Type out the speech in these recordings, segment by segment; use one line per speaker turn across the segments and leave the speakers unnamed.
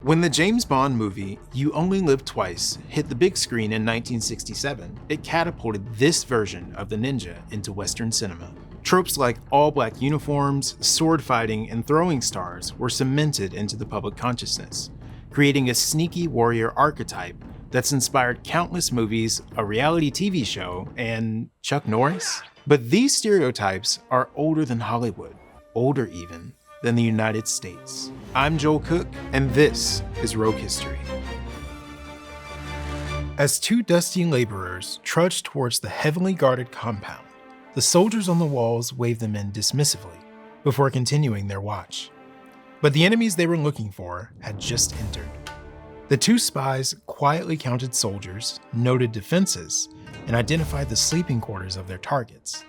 When the James Bond movie You Only Live Twice hit the big screen in 1967, it catapulted this version of the ninja into Western cinema. Tropes like all-black uniforms, sword fighting, and throwing stars were cemented into the public consciousness, creating a sneaky warrior archetype that's inspired countless movies, a reality TV show, and Chuck Norris. But these stereotypes are older than Hollywood, older even than the United States. I'm Joel Cook, and this is Rogue History. As two dusty laborers trudged towards the heavily guarded compound, the soldiers on the walls waved them in dismissively before continuing their watch. But the enemies they were looking for had just entered. The two spies quietly counted soldiers, noted defenses, and identified the sleeping quarters of their targets.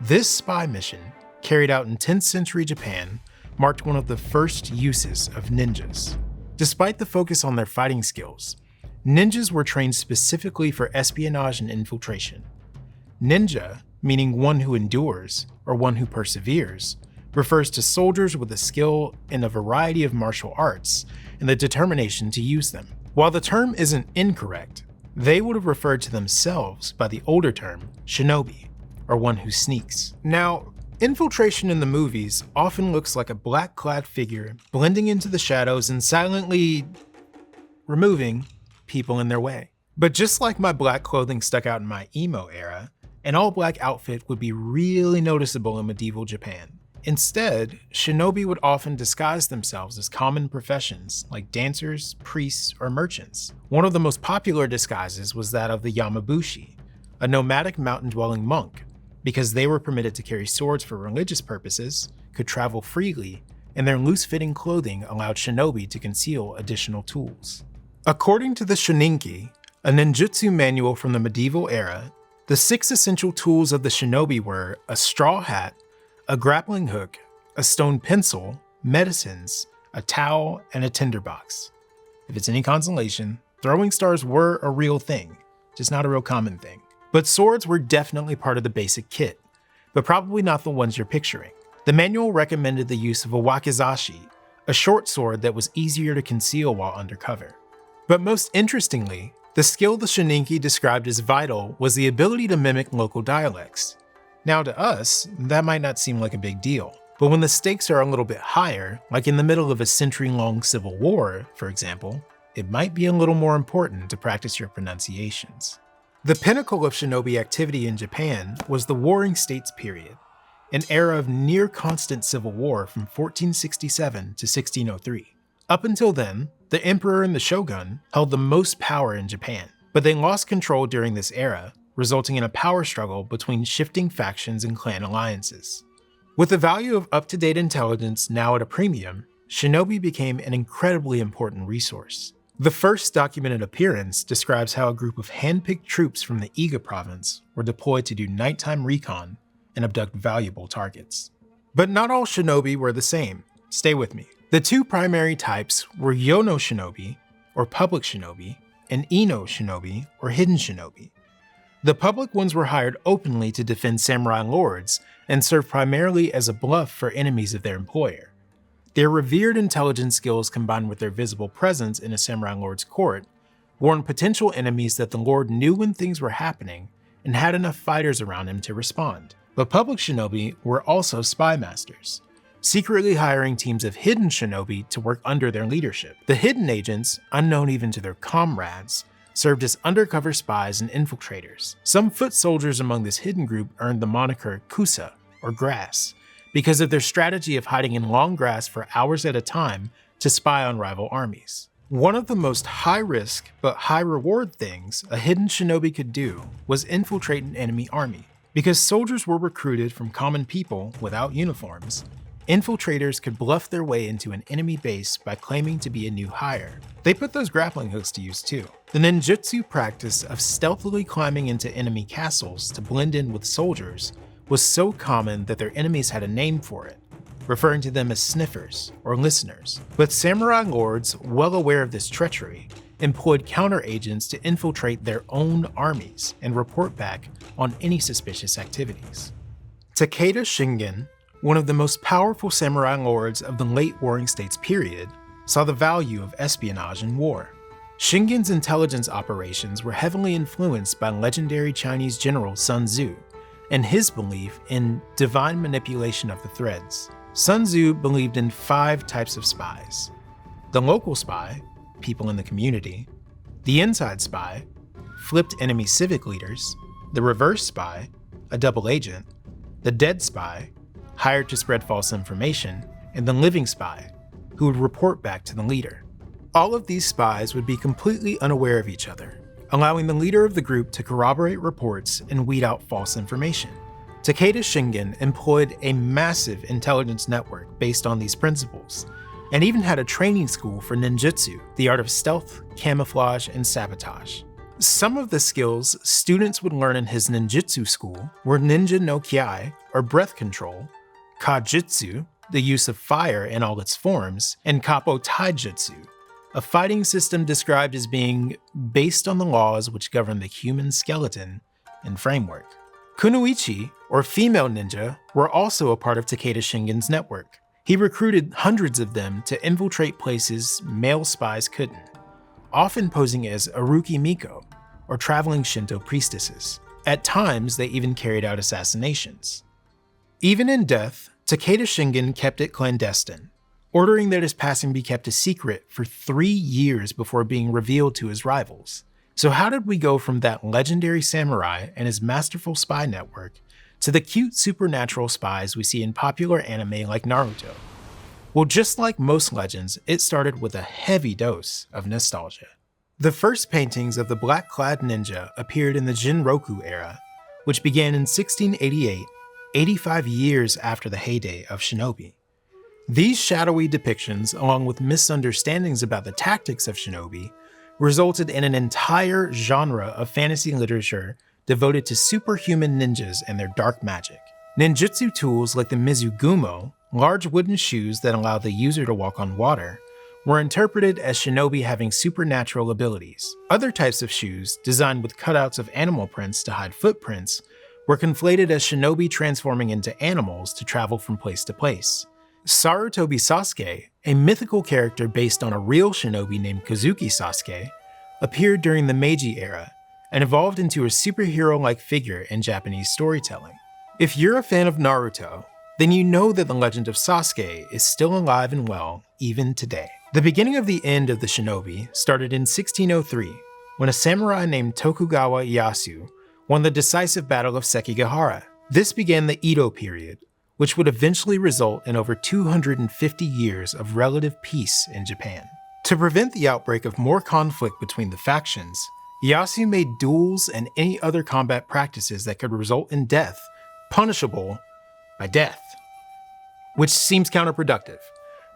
This spy mission, carried out in 10th century Japan, marked one of the first uses of ninjas. Despite the focus on their fighting skills, ninjas were trained specifically for espionage and infiltration. Ninja, meaning one who endures or one who perseveres, refers to soldiers with a skill in a variety of martial arts and the determination to use them. While the term isn't incorrect, they would have referred to themselves by the older term Shinobi, or one who sneaks. Now, infiltration in the movies often looks like a black-clad figure blending into the shadows and silently removing people in their way. But just like my black clothing stuck out in my emo era, an all-black outfit would be really noticeable in medieval Japan. Instead, shinobi would often disguise themselves as common professions like dancers, priests, or merchants. One of the most popular disguises was that of the yamabushi, a nomadic mountain-dwelling monk, because they were permitted to carry swords for religious purposes, could travel freely, and their loose-fitting clothing allowed shinobi to conceal additional tools. According to the Shoninki, a ninjutsu manual from the medieval era, the 6 essential tools of the shinobi were a straw hat, a grappling hook, a stone pencil, medicines, a towel, and a tinderbox. If it's any consolation, throwing stars were a real thing, just not a real common thing. But swords were definitely part of the basic kit, but probably not the ones you're picturing. The manual recommended the use of a wakizashi, a short sword that was easier to conceal while undercover. But most interestingly, the skill the Shoninki described as vital was the ability to mimic local dialects. Now to us, that might not seem like a big deal, but when the stakes are a little bit higher, like in the middle of a century-long civil war, for example, it might be a little more important to practice your pronunciations. The pinnacle of shinobi activity in Japan was the Warring States period, an era of near-constant civil war from 1467 to 1603. Up until then, the emperor and the shogun held the most power in Japan, but they lost control during this era, resulting in a power struggle between shifting factions and clan alliances. With the value of up-to-date intelligence now at a premium, shinobi became an incredibly important resource. The first documented appearance describes how a group of hand-picked troops from the Iga province were deployed to do nighttime recon and abduct valuable targets. But not all shinobi were the same. Stay with me. The two primary types were yono shinobi, or public shinobi, and ino shinobi, or hidden shinobi. The public ones were hired openly to defend samurai lords and served primarily as a bluff for enemies of their employer. Their revered intelligence skills combined with their visible presence in a samurai lord's court warned potential enemies that the lord knew when things were happening and had enough fighters around him to respond. But public shinobi were also spy masters, secretly hiring teams of hidden shinobi to work under their leadership. The hidden agents, unknown even to their comrades, served as undercover spies and infiltrators. Some foot soldiers among this hidden group earned the moniker kusa, or grass, because of their strategy of hiding in long grass for hours at a time to spy on rival armies. One of the most high-risk but high-reward things a hidden shinobi could do was infiltrate an enemy army. Because soldiers were recruited from common people without uniforms, infiltrators could bluff their way into an enemy base by claiming to be a new hire. They put those grappling hooks to use too. The ninjutsu practice of stealthily climbing into enemy castles to blend in with soldiers was so common that their enemies had a name for it, referring to them as sniffers or listeners. But samurai lords, well aware of this treachery, employed counter-agents to infiltrate their own armies and report back on any suspicious activities. Takeda Shingen, one of the most powerful samurai lords of the late Warring States period, saw the value of espionage in war. Shingen's intelligence operations were heavily influenced by legendary Chinese general Sun Tzu and his belief in divine manipulation of the threads. Sun Tzu believed in 5 types of spies: the local spy, people in the community; the inside spy, flipped enemy civic leaders; the reverse spy, a double agent; the dead spy, hired to spread false information; and the living spy, who would report back to the leader. All of these spies would be completely unaware of each other, allowing the leader of the group to corroborate reports and weed out false information. Takeda Shingen employed a massive intelligence network based on these principles, and even had a training school for ninjutsu, the art of stealth, camouflage, and sabotage. Some of the skills students would learn in his ninjutsu school were ninja no kiai, or breath control, kajutsu, the use of fire in all its forms, and kappo taijutsu, a fighting system described as being based on the laws which govern the human skeleton and framework. Kunoichi, or female ninja, were also a part of Takeda Shingen's network. He recruited hundreds of them to infiltrate places male spies couldn't, often posing as Aruki Miko, or traveling Shinto priestesses. At times, they even carried out assassinations. Even in death, Takeda Shingen kept it clandestine, ordering that his passing be kept a secret for 3 years before being revealed to his rivals. So how did we go from that legendary samurai and his masterful spy network to the cute supernatural spies we see in popular anime like Naruto? Well, just like most legends, it started with a heavy dose of nostalgia. The first paintings of the Black-Clad ninja appeared in the Jinroku era, which began in 1688, 85 years after the heyday of Shinobi. These shadowy depictions, along with misunderstandings about the tactics of Shinobi, resulted in an entire genre of fantasy literature devoted to superhuman ninjas and their dark magic. Ninjutsu tools like the Mizugumo, large wooden shoes that allow the user to walk on water, were interpreted as Shinobi having supernatural abilities. Other types of shoes, designed with cutouts of animal prints to hide footprints, were conflated as Shinobi transforming into animals to travel from place to place. Sarutobi Sasuke, a mythical character based on a real shinobi named Kazuki Sasuke, appeared during the Meiji era and evolved into a superhero-like figure in Japanese storytelling. If you're a fan of Naruto, then you know that the legend of Sasuke is still alive and well even today. The beginning of the end of the shinobi started in 1603, when a samurai named Tokugawa Ieyasu won the decisive battle of Sekigahara. This began the Edo period, which would eventually result in over 250 years of relative peace in Japan. To prevent the outbreak of more conflict between the factions, Ieyasu made duels and any other combat practices that could result in death punishable by death, which seems counterproductive,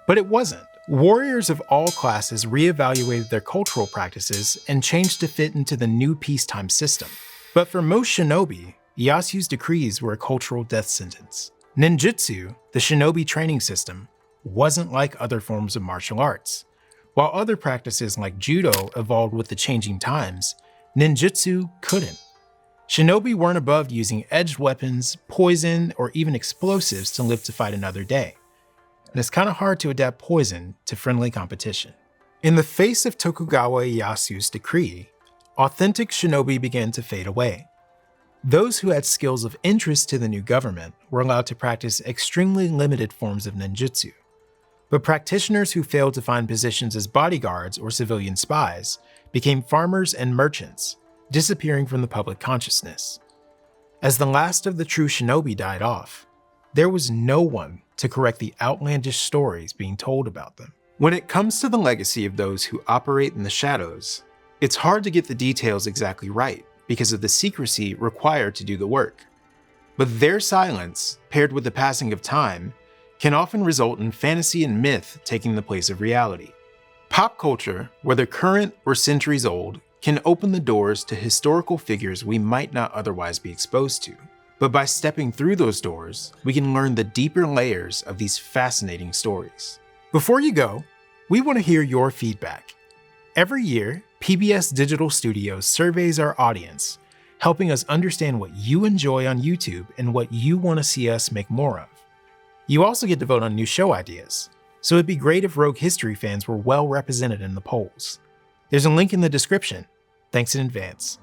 but it wasn't. Warriors of all classes reevaluated their cultural practices and changed to fit into the new peacetime system. But for most shinobi, Ieyasu's decrees were a cultural death sentence. Ninjutsu, the shinobi training system, wasn't like other forms of martial arts. While other practices like judo evolved with the changing times, ninjutsu couldn't. Shinobi weren't above using edged weapons, poison, or even explosives to live to fight another day. And it's kind of hard to adapt poison to friendly competition. In the face of Tokugawa Ieyasu's decree, authentic shinobi began to fade away. Those who had skills of interest to the new government were allowed to practice extremely limited forms of ninjutsu. But practitioners who failed to find positions as bodyguards or civilian spies became farmers and merchants, disappearing from the public consciousness. As the last of the true shinobi died off, there was no one to correct the outlandish stories being told about them. When it comes to the legacy of those who operate in the shadows, it's hard to get the details exactly right because of the secrecy required to do the work. But their silence, paired with the passing of time, can often result in fantasy and myth taking the place of reality. Pop culture, whether current or centuries old, can open the doors to historical figures we might not otherwise be exposed to. But by stepping through those doors, we can learn the deeper layers of these fascinating stories. Before you go, we want to hear your feedback. Every year, PBS Digital Studios surveys our audience, helping us understand what you enjoy on YouTube and what you want to see us make more of. You also get to vote on new show ideas. so it'd be great if Rogue History fans were well represented in the polls. There's a link in the description. Thanks in advance.